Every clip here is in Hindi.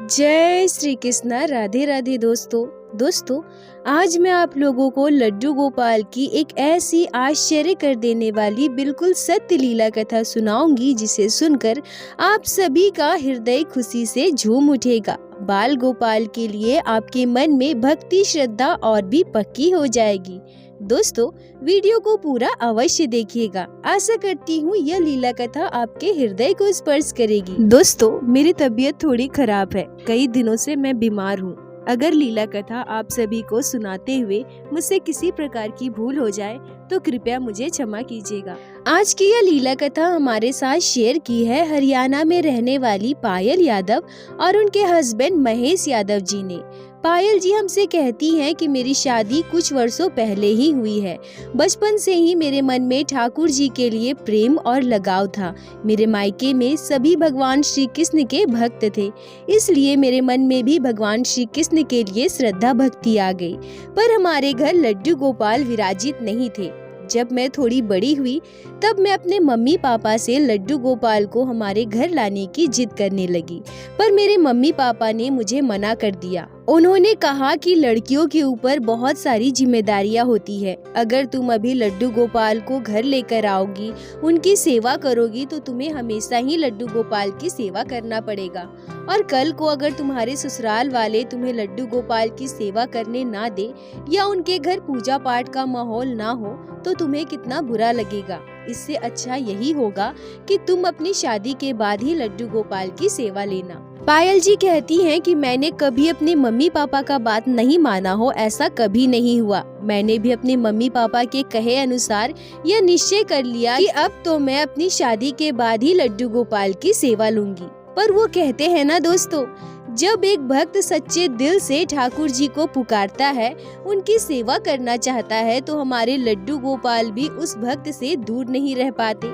जय श्री कृष्णा। राधे राधे दोस्तों आज मैं आप लोगों को लड्डू गोपाल की एक ऐसी आश्चर्य कर देने वाली बिल्कुल सत्य लीला कथा सुनाऊंगी जिसे सुनकर आप सभी का हृदय खुशी से झूम उठेगा। बाल गोपाल के लिए आपके मन में भक्ति श्रद्धा और भी पक्की हो जाएगी। दोस्तों वीडियो को पूरा अवश्य देखिएगा। आशा करती हूँ यह लीला कथा आपके हृदय को स्पर्श करेगी। दोस्तों मेरी तबीयत थोड़ी खराब है, कई दिनों से मैं बीमार हूँ। अगर लीला कथा आप सभी को सुनाते हुए मुझसे किसी प्रकार की भूल हो जाए तो कृपया मुझे क्षमा कीजिएगा। आज की यह लीला कथा हमारे साथ शेयर की है हरियाणा में रहने वाली पायल यादव और उनके हस्बैंड महेश यादव जी ने। पायल जी हमसे कहती हैं कि मेरी शादी कुछ वर्षों पहले ही हुई है। बचपन से ही मेरे मन में ठाकुर जी के लिए प्रेम और लगाव था। मेरे मायके में सभी भगवान श्री कृष्ण के भक्त थे, इसलिए मेरे मन में भी भगवान श्री कृष्ण के लिए श्रद्धा भक्ति आ गई। पर हमारे घर लड्डू गोपाल विराजित नहीं थे। जब मैं थोड़ी बड़ी हुई तब मैं अपने मम्मी पापा से लड्डू गोपाल को हमारे घर लाने की जिद करने लगी, पर मेरे मम्मी पापा ने मुझे मना कर दिया। उन्होंने कहा कि लड़कियों के ऊपर बहुत सारी जिम्मेदारियां होती है। अगर तुम अभी लड्डू गोपाल को घर लेकर आओगी, उनकी सेवा करोगी तो तुम्हें हमेशा ही लड्डू गोपाल की सेवा करना पड़ेगा, और कल को अगर तुम्हारे ससुराल वाले तुम्हें लड्डू गोपाल की सेवा करने ना दे या उनके घर पूजा पाठ का माहौल ना हो तो तुम्हें कितना बुरा लगेगा। इससे अच्छा यही होगा कि तुम अपनी शादी के बाद ही लड्डू गोपाल की सेवा लेना। पायल जी कहती हैं कि मैंने कभी अपने मम्मी पापा का बात नहीं माना हो, ऐसा कभी नहीं हुआ। मैंने भी अपने मम्मी पापा के कहे अनुसार यह निश्चय कर लिया कि अब तो मैं अपनी शादी के बाद ही लड्डू गोपाल की सेवा लूंगी। पर वो कहते हैं ना दोस्तों, जब एक भक्त सच्चे दिल से ठाकुर जी को पुकारता है, उनकी सेवा करना चाहता है, तो हमारे लड्डू गोपाल भी उस भक्त से दूर नहीं रह पाते।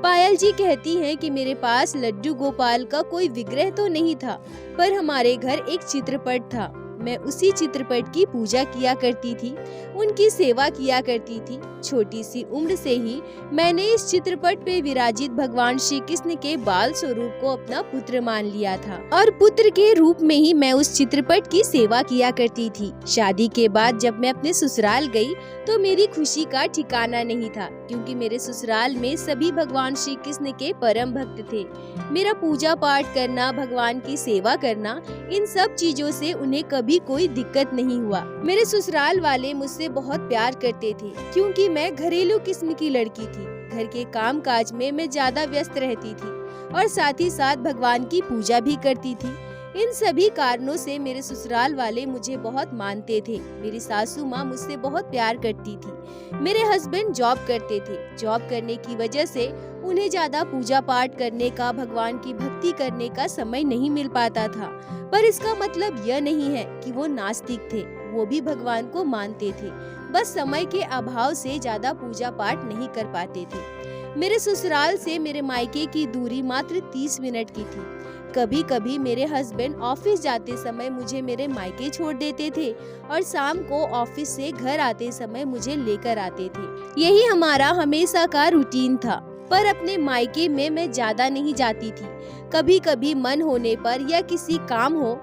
पायल जी कहती हैं कि मेरे पास लड्डू गोपाल का कोई विग्रह तो नहीं था, पर हमारे घर एक चित्रपट था। मैं उसी चित्रपट की पूजा किया करती थी, उनकी सेवा किया करती थी। छोटी सी उम्र से ही मैंने इस चित्रपट पे विराजित भगवान श्री कृष्ण के बाल स्वरूप को अपना पुत्र मान लिया था, और पुत्र के रूप में ही मैं उस चित्रपट की सेवा किया करती थी। शादी के बाद जब मैं अपने ससुराल गई तो मेरी खुशी का ठिकाना नहीं था, क्योंकि मेरे ससुराल में सभी भगवान श्री कृष्ण के परम भक्त थे। मेरा पूजा पाठ करना, भगवान की सेवा करना, इन सब चीजों से उन्हें कभी कोई दिक्कत नहीं हुआ। मेरे ससुराल वाले मुझसे बहुत प्यार करते थे, क्योंकि मैं घरेलू किस्म की लड़की थी। घर के काम काज में मैं ज्यादा व्यस्त रहती थी और साथ ही साथ भगवान की पूजा भी करती थी। इन सभी कारणों से मेरे ससुराल वाले मुझे बहुत मानते थे। मेरी सासू माँ मुझसे बहुत प्यार करती थी। मेरे हस्बैंड जॉब करते थे। जॉब करने की वजह से उन्हें ज्यादा पूजा पाठ करने का, भगवान की भक्ति करने का समय नहीं मिल पाता था। पर इसका मतलब यह नहीं है कि वो नास्तिक थे, वो भी भगवान को मानते थे, बस समय के अभाव से ज्यादा पूजा पाठ नहीं कर पाते थे। मेरे ससुराल से मेरे मायके की दूरी मात्र 30 मिनट की थी। कभी कभी मेरे हस्बैंड ऑफिस जाते समय मुझे मेरे मायके छोड़ देते थे और शाम को ऑफिस से घर आते समय मुझे लेकर आते थे। यही हमारा हमेशा का रूटीन था, पर अपने मायके में मैं ज्यादा नहीं जाती थी। कभी कभी मन होने पर या किसी काम हो,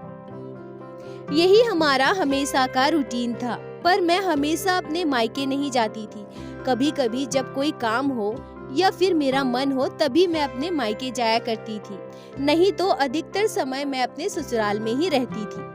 यही हमारा हमेशा का रूटीन था, पर मैं हमेशा अपने मायके नहीं जाती थी। कभी कभी जब कोई काम हो या फिर मेरा मन हो तभी मैं अपने मायके जाया करती थी, नहीं तो अधिकतर समय मैं अपने ससुराल में ही रहती थी।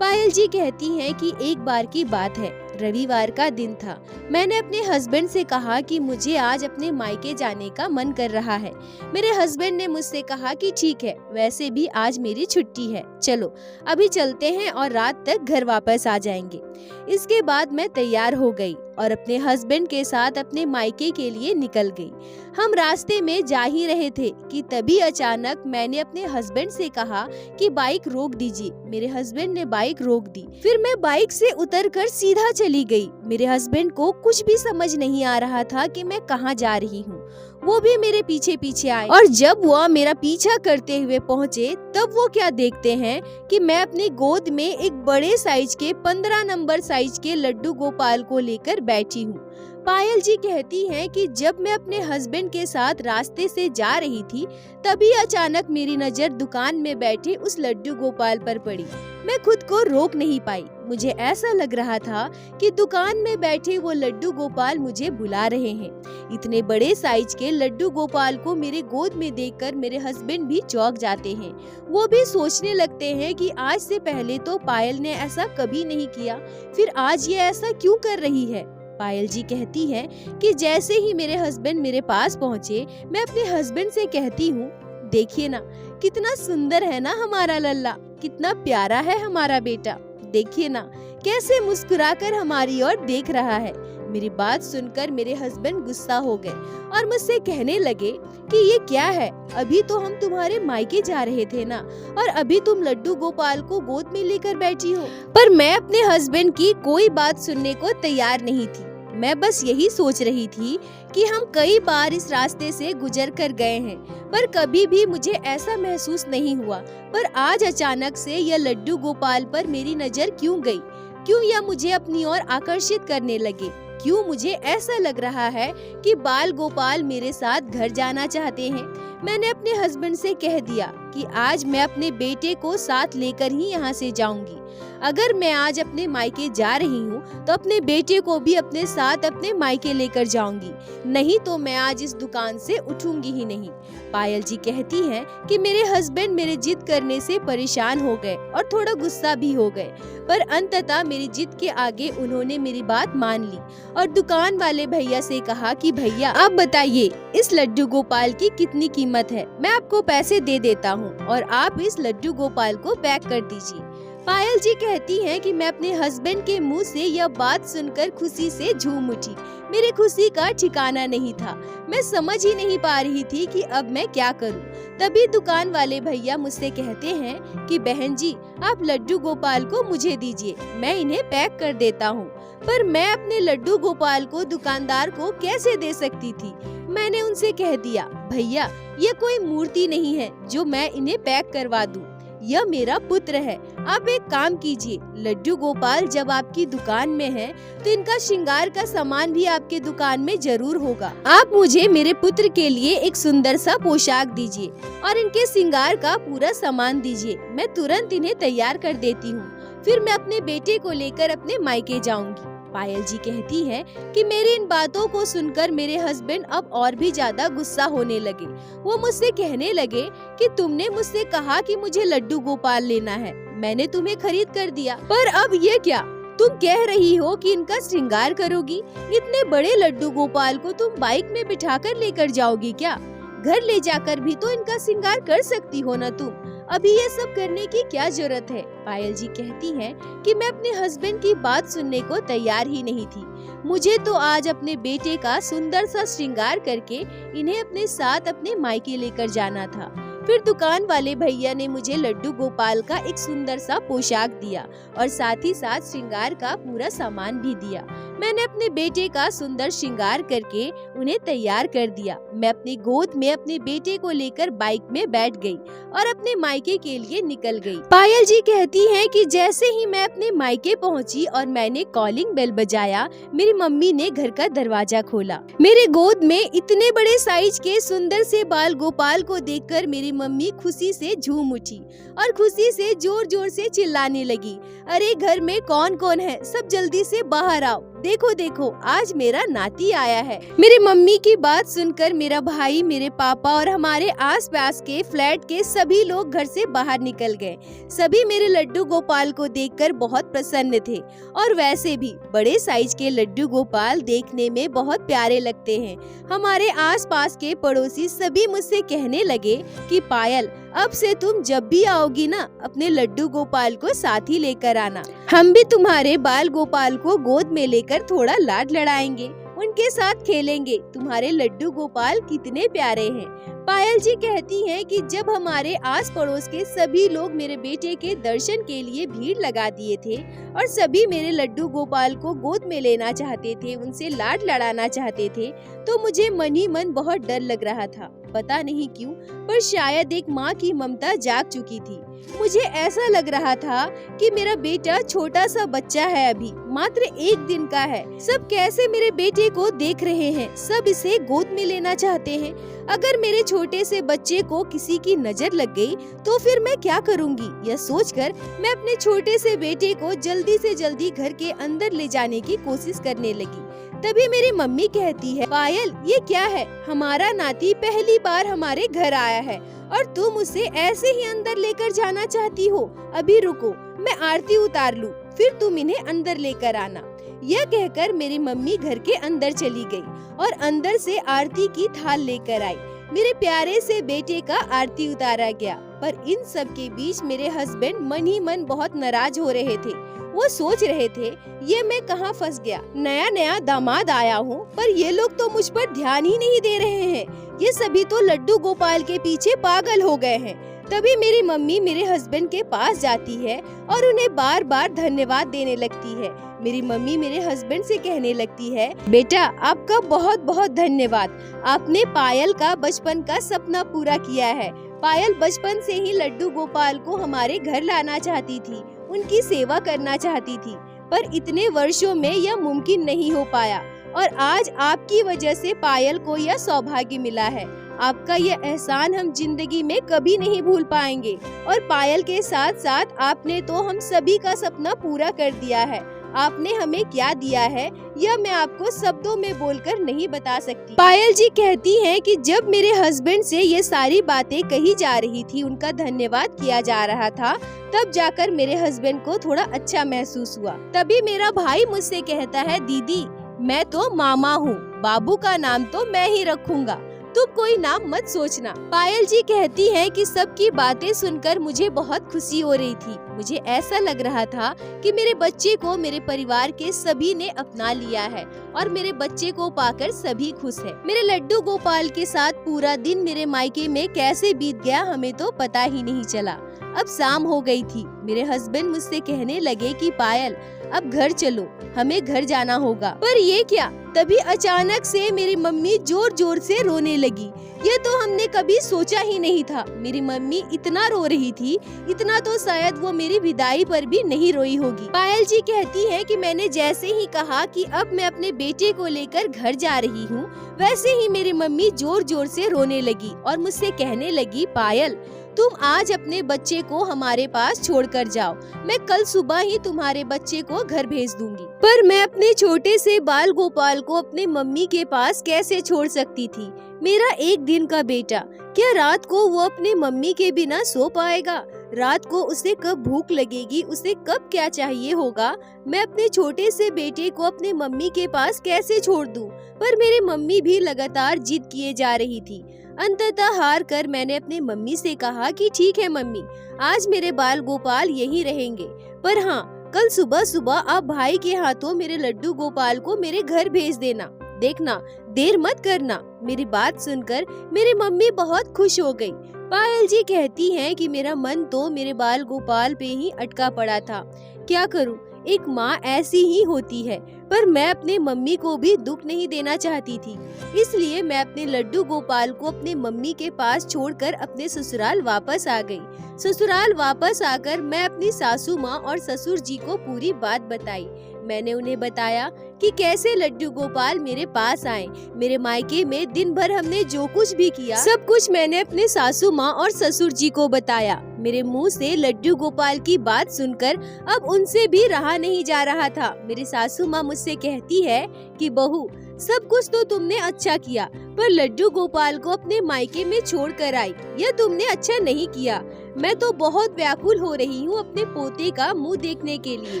पायल जी कहती हैं कि एक बार की बात है, रविवार का दिन था। मैंने अपने हस्बैंड से कहा कि मुझे आज अपने मायके जाने का मन कर रहा है। मेरे हस्बैंड ने मुझसे कहा कि ठीक है, वैसे भी आज मेरी छुट्टी है, चलो अभी चलते हैं और रात तक घर वापस आ जाएंगे। इसके बाद मैं तैयार हो गई और अपने हस्बैंड के साथ अपने मायके के लिए निकल गई। हम रास्ते में जा ही रहे थे कि तभी अचानक मैंने अपने हस्बैंड से कहा कि बाइक रोक दीजिए। मेरे हस्बैंड ने बाइक रोक दी। फिर मैं बाइक से उतरकर सीधा चली गई। मेरे हस्बैंड को कुछ भी समझ नहीं आ रहा था कि मैं कहाँ जा रही हूँ। वो भी मेरे पीछे पीछे आए, और जब वो मेरा पीछा करते हुए पहुँचे तब वो क्या देखते हैं कि मैं अपनी गोद में एक बड़े साइज के 15 नंबर साइज के लड्डू गोपाल को लेकर बैठी हूँ। पायल जी कहती हैं कि जब मैं अपने हस्बैंड के साथ रास्ते से जा रही थी, तभी अचानक मेरी नजर दुकान में बैठे उस लड्डू गोपाल पर पड़ी। मैं खुद को रोक नहीं पाई। मुझे ऐसा लग रहा था कि दुकान में बैठे वो लड्डू गोपाल मुझे बुला रहे हैं। इतने बड़े साइज के लड्डू गोपाल को मेरे गोद में देखकर मेरे हस्बैंड भी चौंक जाते हैं। वो भी सोचने लगते हैं कि आज से पहले तो पायल ने ऐसा कभी नहीं किया, फिर आज ये ऐसा क्यों कर रही है। पायल जी कहती हैं कि जैसे ही मेरे हस्बैंड मेरे पास पहुँचे, मैं अपने हस्बैंड से कहती हूँ, देखिए ना कितना सुंदर है ना हमारा लल्ला, कितना प्यारा है हमारा बेटा, देखिए ना कैसे मुस्कुराकर हमारी ओर देख रहा है। मेरी बात सुनकर मेरे हस्बैंड गुस्सा हो गए और मुझसे कहने लगे कि ये क्या है, अभी तो हम तुम्हारे मायके जा रहे थे ना, और अभी तुम लड्डू गोपाल को गोद में लेकर बैठी हो। पर मैं अपने हस्बैंड की कोई बात सुनने को तैयार नहीं थी। मैं बस यही सोच रही थी कि हम कई बार इस रास्ते से गुजर कर गए हैं, पर कभी भी मुझे ऐसा महसूस नहीं हुआ। पर आज अचानक से यह लड्डू गोपाल पर मेरी नजर क्यों गई? क्यों यह मुझे अपनी ओर आकर्षित करने लगे? क्यों मुझे ऐसा लग रहा है कि बाल गोपाल मेरे साथ घर जाना चाहते हैं? मैंने अपने हस्बैंड से कह दिया कि आज मैं अपने बेटे को साथ लेकर ही यहाँ से जाऊंगी। अगर मैं आज अपने मायके जा रही हूँ तो अपने बेटे को भी अपने साथ अपने मायके लेकर जाऊंगी, नहीं तो मैं आज इस दुकान से उठूंगी ही नहीं। पायल जी कहती हैं कि मेरे हस्बैंड मेरे जिद करने से परेशान हो गए और थोड़ा गुस्सा भी हो गए, पर अंततः मेरी जिद के आगे उन्होंने मेरी बात मान ली और दुकान वाले भैया से कहा कि भैया आप बताइए इस लड्डू गोपाल की कितनी कीमत है, मैं आपको पैसे दे देता हूँ और आप इस लड्डू गोपाल को पैक कर दीजिए। पायल जी कहती हैं कि मैं अपने हस्बैंड के मुंह से यह बात सुनकर खुशी से झूम उठी। मेरी खुशी का ठिकाना नहीं था। मैं समझ ही नहीं पा रही थी कि अब मैं क्या करूं। तभी दुकान वाले भैया मुझसे कहते हैं कि बहन जी आप लड्डू गोपाल को मुझे दीजिए, मैं इन्हें पैक कर देता हूं। पर मैं अपने लड्डू गोपाल को दुकानदार को कैसे दे सकती थी। मैंने उनसे कह दिया, भैया ये कोई मूर्ति नहीं है जो मैं इन्हें पैक करवा दूं, यह मेरा पुत्र है। आप एक काम कीजिए, लड्डू गोपाल जब आपकी दुकान में है तो इनका श्रृंगार का सामान भी आपके दुकान में जरूर होगा। आप मुझे मेरे पुत्र के लिए एक सुंदर सा पोशाक दीजिए और इनके श्रृंगार का पूरा सामान दीजिए, मैं तुरंत इन्हें तैयार कर देती हूँ, फिर मैं अपने बेटे को लेकर अपने मायके जाऊंगी। पायल जी कहती हैं कि मेरी इन बातों को सुनकर मेरे हस्बैंड अब और भी ज्यादा गुस्सा होने लगे। वो मुझसे कहने लगे कि तुमने मुझसे कहा कि मुझे लड्डू गोपाल लेना है, मैंने तुम्हें खरीद कर दिया, पर अब ये क्या, तुम कह रही हो कि इनका श्रृंगार करोगी? इतने बड़े लड्डू गोपाल को तुम बाइक में बिठाकर लेकर जाओगी क्या? घर ले जाकर भी तो इनका श्रृंगार कर सकती हो ना तुम, अभी ये सब करने की क्या जरूरत है? पायल जी कहती हैं कि मैं अपने हस्बैंड की बात सुनने को तैयार ही नहीं थी। मुझे तो आज अपने बेटे का सुंदर सा श्रृंगार करके इन्हें अपने साथ अपने मायके लेकर जाना था। फिर दुकान वाले भैया ने मुझे लड्डू गोपाल का एक सुंदर सा पोशाक दिया और साथ ही साथ श्रृंगार का पूरा सामान भी दिया। मैंने अपने बेटे का सुंदर श्रृंगार करके उन्हें तैयार कर दिया। मैं अपनी गोद में अपने बेटे को लेकर बाइक में बैठ गई और अपने मायके के लिए निकल गई। पायल जी कहती हैं कि जैसे ही मैं अपने मायके पहुंची और मैंने कॉलिंग बेल बजाया, मेरी मम्मी ने घर का दरवाजा खोला। मेरे गोद में इतने बड़े साइज के सुंदर से बाल गोपाल को देखकर मेरी मम्मी खुशी से झूम उठी और खुशी से जोर जोर से चिल्लाने लगी, अरे घर में कौन कौन है, सब जल्दी से बाहर आओ, देखो देखो आज मेरा नाती आया है। मेरी मम्मी की बात सुनकर मेरा भाई, मेरे पापा और हमारे आसपास के फ्लैट के सभी लोग घर से बाहर निकल गए। सभी मेरे लड्डू गोपाल को देखकर बहुत प्रसन्न थे और वैसे भी बड़े साइज के लड्डू गोपाल देखने में बहुत प्यारे लगते हैं। हमारे आसपास के पड़ोसी सभी मुझसे कहने लगे कि पायल अब से तुम जब भी आओगी ना, अपने लड्डू गोपाल को साथ ही लेकर आना, हम भी तुम्हारे बाल गोपाल को गोद में लेकर थोड़ा लाड लड़ाएंगे, उनके साथ खेलेंगे, तुम्हारे लड्डू गोपाल कितने प्यारे हैं। पायल जी कहती हैं कि जब हमारे आस पड़ोस के सभी लोग मेरे बेटे के दर्शन के लिए भीड़ लगा दिए थे और सभी मेरे लड्डू गोपाल को गोद में लेना चाहते थे, उनसे लाड लड़ाना चाहते थे, तो मुझे मन ही मन बहुत डर लग रहा था। पता नहीं क्यों, पर शायद एक माँ की ममता जाग चुकी थी। मुझे ऐसा लग रहा था कि मेरा बेटा छोटा सा बच्चा है, अभी मात्र 1 दिन का है। सब कैसे मेरे बेटे को देख रहे हैं, सब इसे गोद में लेना चाहते हैं। अगर मेरे छोटे से बच्चे को किसी की नजर लग गई तो फिर मैं क्या करूंगी? यह सोचकर मैं अपने छोटे से बेटे को जल्दी से जल्दी घर के अंदर ले जाने की कोशिश करने लगी। तभी मेरी मम्मी कहती है, पायल ये क्या है? हमारा नाती पहली बार हमारे घर आया है और तुम उसे ऐसे ही अंदर लेकर जाना चाहती हो। अभी रुको, मैं आरती उतार लूं, फिर तुम इन्हें अंदर लेकर आना। यह कहकर मेरी मम्मी घर के अंदर चली गई और अंदर से आरती की थाल लेकर आई। मेरे प्यारे से बेटे का आरती उतारा गया, पर इन सब के बीच मेरे हस्बैंड मन ही मन बहुत नाराज हो रहे थे। वो सोच रहे थे, ये मैं कहाँ फंस गया, नया नया दामाद आया हूँ पर ये लोग तो मुझ पर ध्यान ही नहीं दे रहे हैं। ये सभी तो लड्डू गोपाल के पीछे पागल हो गए हैं। तभी मेरी मम्मी मेरे हस्बैंड के पास जाती है और उन्हें बार बार धन्यवाद देने लगती है। मेरी मम्मी मेरे हस्बैंड से कहने लगती है, बेटा आपका बहुत बहुत धन्यवाद, आपने पायल का बचपन का सपना पूरा किया है। पायल बचपन से ही लड्डू गोपाल को हमारे घर लाना चाहती थी, उनकी सेवा करना चाहती थी, पर इतने वर्षों में यह मुमकिन नहीं हो पाया और आज आपकी वजह से पायल को यह सौभाग्य मिला है। आपका यह एहसान हम जिंदगी में कभी नहीं भूल पाएंगे और पायल के साथ साथ आपने तो हम सभी का सपना पूरा कर दिया है। आपने हमें क्या दिया है यह मैं आपको शब्दों में बोलकर नहीं बता सकती। पायल जी कहती हैं कि जब मेरे हस्बैंड से ये सारी बातें कही जा रही थी, उनका धन्यवाद किया जा रहा था, तब जाकर मेरे हस्बैंड को थोड़ा अच्छा महसूस हुआ। तभी मेरा भाई मुझसे कहता है, दीदी मैं तो मामा हूँ, बाबू का नाम तो मैं ही रखूंगा, तुम कोई नाम मत सोचना। पायल जी कहती हैं कि सबकी बातें सुनकर मुझे बहुत खुशी हो रही थी। मुझे ऐसा लग रहा था कि मेरे बच्चे को मेरे परिवार के सभी ने अपना लिया है और मेरे बच्चे को पाकर सभी खुश है। मेरे लड्डू गोपाल के साथ पूरा दिन मेरे मायके में कैसे बीत गया हमें तो पता ही नहीं चला। अब शाम हो गई थी। मेरे हस्बैंड मुझसे कहने लगे कि पायल अब घर चलो, हमें घर जाना होगा। पर ये क्या? तभी अचानक से मेरी मम्मी जोर जोर से रोने लगी। ये तो हमने कभी सोचा ही नहीं था। मेरी मम्मी इतना रो रही थी, इतना तो शायद वो मेरी विदाई पर भी नहीं रोई होगी। पायल जी कहती है कि मैंने जैसे ही कहा कि अब मैं अपने बेटे को लेकर घर जा रही हूँ, वैसे ही मेरी मम्मी जोर जोर से रोने लगी और मुझसे कहने लगी, पायल तुम आज अपने बच्चे को हमारे पास छोड़कर जाओ, मैं कल सुबह ही तुम्हारे बच्चे को घर भेज दूंगी। पर मैं अपने छोटे से बाल गोपाल को अपने मम्मी के पास कैसे छोड़ सकती थी? मेरा 1 दिन का बेटा, क्या रात को वो अपने मम्मी के बिना सो पाएगा? रात को उसे कब भूख लगेगी, उसे कब क्या चाहिए होगा? मैं अपने छोटे से बेटे को अपने मम्मी के पास कैसे छोड़ दूं? पर मेरी मम्मी भी लगातार जिद किए जा रही थी। अंततः हार कर मैंने अपने मम्मी से कहा कि ठीक है मम्मी, आज मेरे बाल गोपाल यहीं रहेंगे, पर हाँ कल सुबह सुबह आप भाई के हाथों मेरे लड्डू गोपाल को मेरे घर भेज देना। देखना देर मत करना। मेरी बात सुनकर मेरी मम्मी बहुत खुश हो गई। पायल जी कहती हैं कि मेरा मन तो मेरे बाल गोपाल पे ही अटका पड़ा था। क्या करूं, एक माँ ऐसी ही होती है, पर मैं अपने मम्मी को भी दुख नहीं देना चाहती थी, इसलिए मैं अपने लड्डू गोपाल को अपने मम्मी के पास छोड़कर अपने ससुराल वापस आ गई। ससुराल वापस आकर मैं अपनी सासू माँ और ससुर जी को पूरी बात बताई। मैंने उन्हें बताया कि कैसे लड्डू गोपाल मेरे पास आए। मेरे मायके में दिन भर हमने जो कुछ भी किया, सब कुछ मैंने अपने सासू माँ और ससुर जी को बताया। मेरे मुंह से लड्डू गोपाल की बात सुनकर अब उनसे भी रहा नहीं जा रहा था। मेरी सासू माँ मुझसे कहती है कि बहू, सब कुछ तो तुमने अच्छा किया, पर लड्डू गोपाल को अपने मायके में छोड़ कर आई, यह तुमने अच्छा नहीं किया। मैं तो बहुत व्याकुल हो रही हूँ अपने पोते का मुंह देखने के लिए,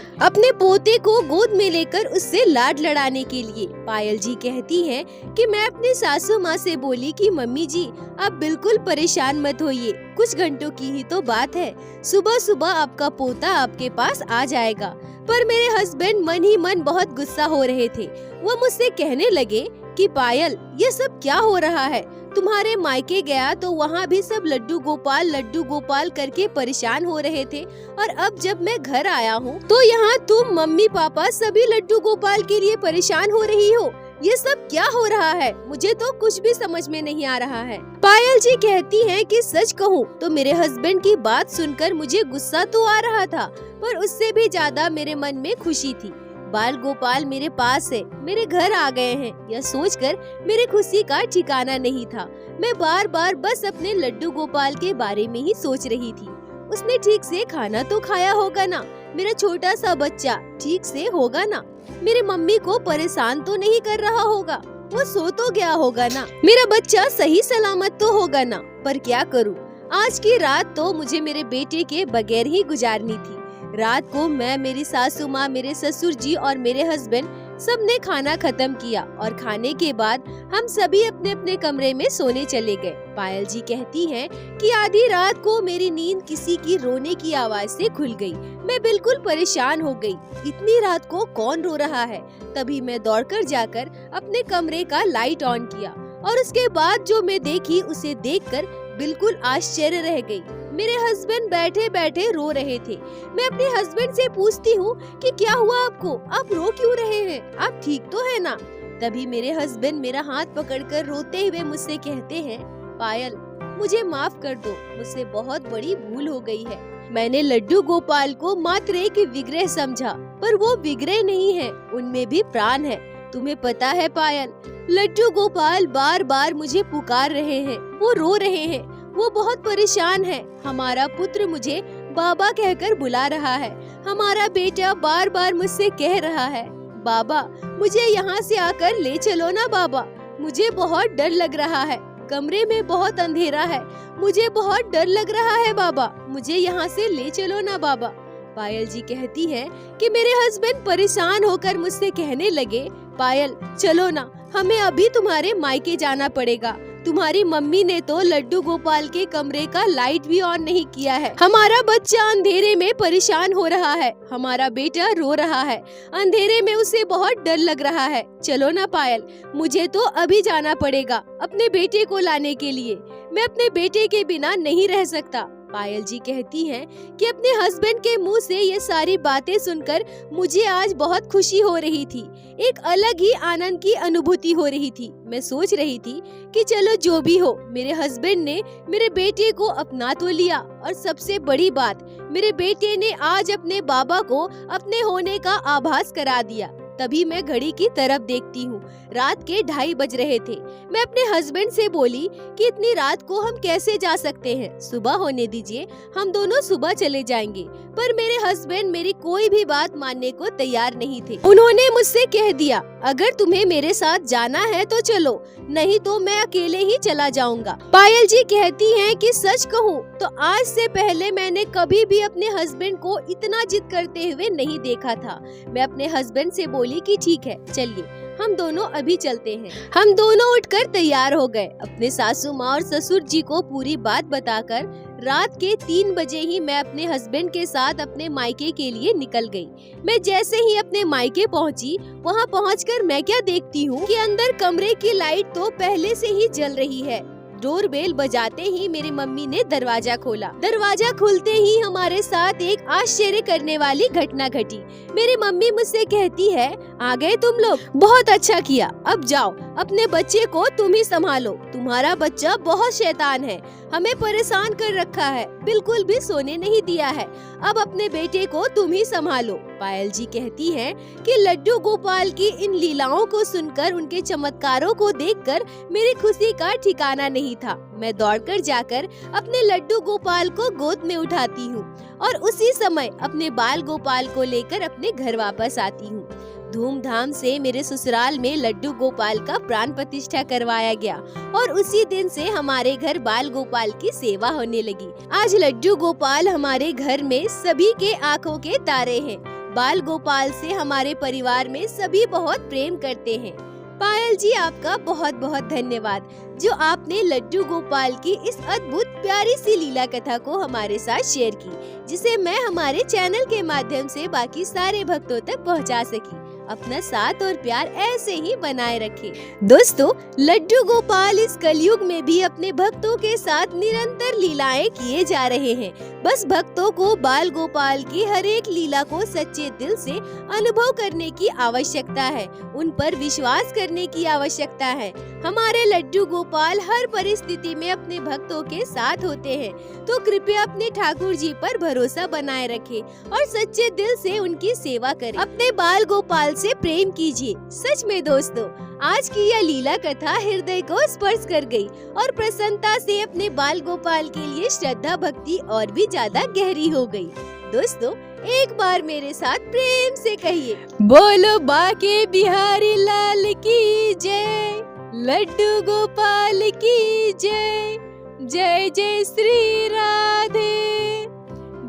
अपने पोते को गोद में लेकर उससे लाड लड़ाने के लिए। पायल जी कहती हैं कि मैं अपनी सासू माँ से बोली कि मम्मी जी आप बिल्कुल परेशान मत होइए, कुछ घंटों की ही तो बात है, सुबह सुबह आपका पोता आपके पास आ जाएगा। पर मेरे हस्बैंड मन ही मन बहुत गुस्सा हो रहे थे। वो मुझसे कहने लगे कि पायल ये सब क्या हो रहा है? तुम्हारे मायके गया तो वहाँ भी सब लड्डू गोपाल करके परेशान हो रहे थे, और अब जब मैं घर आया हूँ तो यहाँ तुम मम्मी पापा सभी लड्डू गोपाल के लिए परेशान हो रही हो। ये सब क्या हो रहा है? मुझे तो कुछ भी समझ में नहीं आ रहा है। पायल जी कहती हैं कि सच कहूँ तो मेरे हस्बैंड की बात सुनकर मुझे गुस्सा तो आ रहा था, पर उससे भी ज्यादा मेरे मन में खुशी थी। बाल गोपाल मेरे पास है, मेरे घर आ गए हैं, यह सोचकर मेरी खुशी का ठिकाना नहीं था। मैं बार बार बस अपने लड्डू गोपाल के बारे में ही सोच रही थी। उसने ठीक से खाना तो खाया होगा ना, मेरा छोटा सा बच्चा ठीक से होगा ना, मेरी मम्मी को परेशान तो नहीं कर रहा होगा, वो सो तो गया होगा ना, मेरा बच्चा सही सलामत तो होगा ना। पर क्या करूं, आज की रात तो मुझे मेरे बेटे के बगैर ही गुजारनी थी। रात को मैं, मेरी सासू माँ, मेरे ससुर जी और मेरे हस्बैंड सबने खाना खत्म किया और खाने के बाद हम सभी अपने अपने कमरे में सोने चले गए। पायल जी कहती हैं कि आधी रात को मेरी नींद किसी की रोने की आवाज से खुल गई। मैं बिल्कुल परेशान हो गई, इतनी रात को कौन रो रहा है। तभी मैं दौड़कर जाकर अपने कमरे का लाइट ऑन किया और उसके बाद जो मैं देखी उसे देखकर बिल्कुल आश्चर्य रह गई। मेरे हस्बैंड बैठे बैठे रो रहे थे। मैं अपने हस्बैंड से पूछती हूँ कि क्या हुआ आपको, आप रो क्यों रहे हैं, आप ठीक तो है ना। तभी मेरे हस्बैंड मेरा हाथ पकड़कर रोते हुए मुझसे कहते हैं, पायल मुझे माफ कर दो, मुझसे बहुत बड़ी भूल हो गई है। मैंने लड्डू गोपाल को मात्र एक विग्रह समझा, पर वो विग्रह नहीं है, उनमें भी प्राण है। तुम्हें पता है पायल, लड्डू गोपाल बार बार मुझे पुकार रहे हैं, वो रो रहे हैं, वो बहुत परेशान है। हमारा पुत्र मुझे बाबा कहकर बुला रहा है, हमारा बेटा बार बार मुझसे कह रहा है, बाबा मुझे यहाँ से आकर ले चलो ना बाबा, मुझे बहुत डर लग रहा है, कमरे में बहुत अंधेरा है, मुझे बहुत डर लग रहा है बाबा, मुझे यहाँ से ले चलो ना बाबा। पायल जी कहती है कि मेरे हस्बैंड परेशान होकर मुझसे कहने लगे, पायल चलो ना, हमें अभी तुम्हारे मायके जाना पड़ेगा। तुम्हारी मम्मी ने तो लड्डू गोपाल के कमरे का लाइट भी ऑन नहीं किया है, हमारा बच्चा अंधेरे में परेशान हो रहा है, हमारा बेटा रो रहा है, अंधेरे में उसे बहुत डर लग रहा है। चलो ना पायल, मुझे तो अभी जाना पड़ेगा अपने बेटे को लाने के लिए, मैं अपने बेटे के बिना नहीं रह सकता। पायल जी कहती हैं कि अपने हस्बैंड के मुंह से ये सारी बातें सुनकर मुझे आज बहुत खुशी हो रही थी, एक अलग ही आनंद की अनुभूति हो रही थी। मैं सोच रही थी कि चलो जो भी हो, मेरे हस्बैंड ने मेरे बेटे को अपना तो लिया, और सबसे बड़ी बात, मेरे बेटे ने आज अपने बाबा को अपने होने का आभास करा दिया। तभी मैं घड़ी की तरफ देखती हूँ, रात के 2:30 बज रहे थे। मैं अपने हस्बैंड से बोली कि इतनी रात को हम कैसे जा सकते हैं, सुबह होने दीजिए, हम दोनों सुबह चले जाएंगे। पर मेरे हस्बैंड मेरी कोई भी बात मानने को तैयार नहीं थे। उन्होंने मुझसे कह दिया, अगर तुम्हें मेरे साथ जाना है तो चलो, नहीं तो मैं अकेले ही चला जाऊंगा। पायल जी कहती हैं कि सच कहूँ तो आज से पहले मैंने कभी भी अपने हस्बैंड को इतना जिद करते हुए नहीं देखा था। मैं अपने हस्बैंड से बोली कि ठीक है चलिए, हम दोनों अभी चलते हैं। हम दोनों उठकर तैयार हो गए। अपने सासू माँ और ससुर जी को पूरी बात बताकर रात के 3 बजे ही मैं अपने हस्बैंड के साथ अपने मायके के लिए निकल गई। मैं जैसे ही अपने मायके पहुंची, वहां पहुंचकर मैं क्या देखती हूँ कि अंदर कमरे की लाइट तो पहले से ही जल रही है। डोरबेल बजाते ही मेरी मम्मी ने दरवाजा खोला। दरवाजा खुलते ही हमारे साथ एक आश्चर्य करने वाली घटना घटी। मेरी मम्मी मुझसे कहती है, आ गए तुम लोग, बहुत अच्छा किया, अब जाओ अपने बच्चे को तुम ही संभालो, तुम्हारा बच्चा बहुत शैतान है, हमें परेशान कर रखा है, बिल्कुल भी सोने नहीं दिया है, अब अपने बेटे को तुम ही संभालो। पायल जी कहती हैं कि लड्डू गोपाल की इन लीलाओं को सुनकर, उनके चमत्कारों को देखकर मेरी खुशी का ठिकाना नहीं था। मैं दौड़कर जाकर अपने लड्डू गोपाल को गोद में उठाती हूँ और उसी समय अपने बाल गोपाल को लेकर अपने घर वापस आती हूँ। धूमधाम से मेरे ससुराल में लड्डू गोपाल का प्राण प्रतिष्ठा करवाया गया और उसी दिन से हमारे घर बाल गोपाल की सेवा होने लगी। आज लड्डू गोपाल हमारे घर में सभी के आंखों के तारे हैं। बाल गोपाल से हमारे परिवार में सभी बहुत प्रेम करते हैं। पायल जी, आपका बहुत बहुत धन्यवाद जो आपने लड्डू गोपाल की इस अद्भुत प्यारी सी लीला कथा को हमारे साथ शेयर की, जिसे मैं हमारे चैनल के माध्यम से बाकी सारे भक्तों तक पहुंचा सकी। अपना साथ और प्यार ऐसे ही बनाए रखे। दोस्तों, लड्डू गोपाल इस कलयुग में भी अपने भक्तों के साथ निरंतर लीलाएं किए जा रहे हैं। बस भक्तों को बाल गोपाल की हर एक लीला को सच्चे दिल से अनुभव करने की आवश्यकता है, उन पर विश्वास करने की आवश्यकता है। हमारे लड्डू गोपाल हर परिस्थिति में अपने भक्तों के साथ होते हैं, तो कृपया अपने ठाकुर जी पर भरोसा बनाए रखें और सच्चे दिल से उनकी सेवा करें। अपने बाल गोपाल से प्रेम कीजिए। सच में दोस्तों, आज की यह लीला कथा हृदय को स्पर्श कर गई और प्रसन्नता से अपने बाल गोपाल के लिए श्रद्धा भक्ति और भी ज्यादा गहरी हो गई। दोस्तों, एक बार मेरे साथ प्रेम से कहिए, बोलो बाके बिहारी लाल की जय, लड्डू गोपाल की जय, जय जय श्री राधे।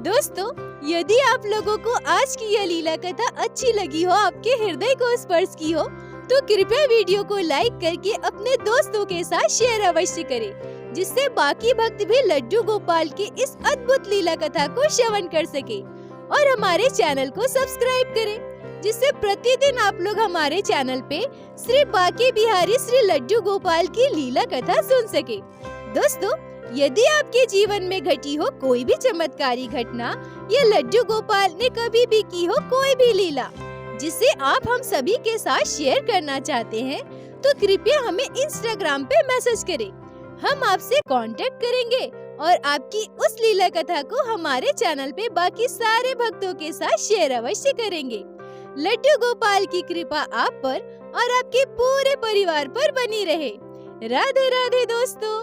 दोस्तों, यदि आप लोगों को आज की यह लीला कथा अच्छी लगी हो, आपके हृदय को स्पर्श की हो, तो कृपया वीडियो को लाइक करके अपने दोस्तों के साथ शेयर अवश्य करें, जिससे बाकी भक्त भी लड्डू गोपाल की इस अद्भुत लीला कथा को श्रवण कर सके। और हमारे चैनल को सब्सक्राइब करें, जिससे प्रतिदिन आप लोग हमारे चैनल पे श्री बाके बिहारी श्री लड्डू गोपाल की लीला कथा सुन सके। दोस्तों, यदि आपके जीवन में घटी हो कोई भी चमत्कारी घटना या लड्डू गोपाल ने कभी भी की हो कोई भी लीला जिसे आप हम सभी के साथ शेयर करना चाहते हैं, तो कृपया हमें इंस्टाग्राम पे मैसेज करें। हम आपसे कांटेक्ट करेंगे और आपकी उस लीला कथा को हमारे चैनल पे बाकी सारे भक्तों के साथ शेयर अवश्य करेंगे। लड्डू गोपाल की कृपा आप पर और आपके पूरे परिवार पर बनी रहे। राधे राधे दोस्तों।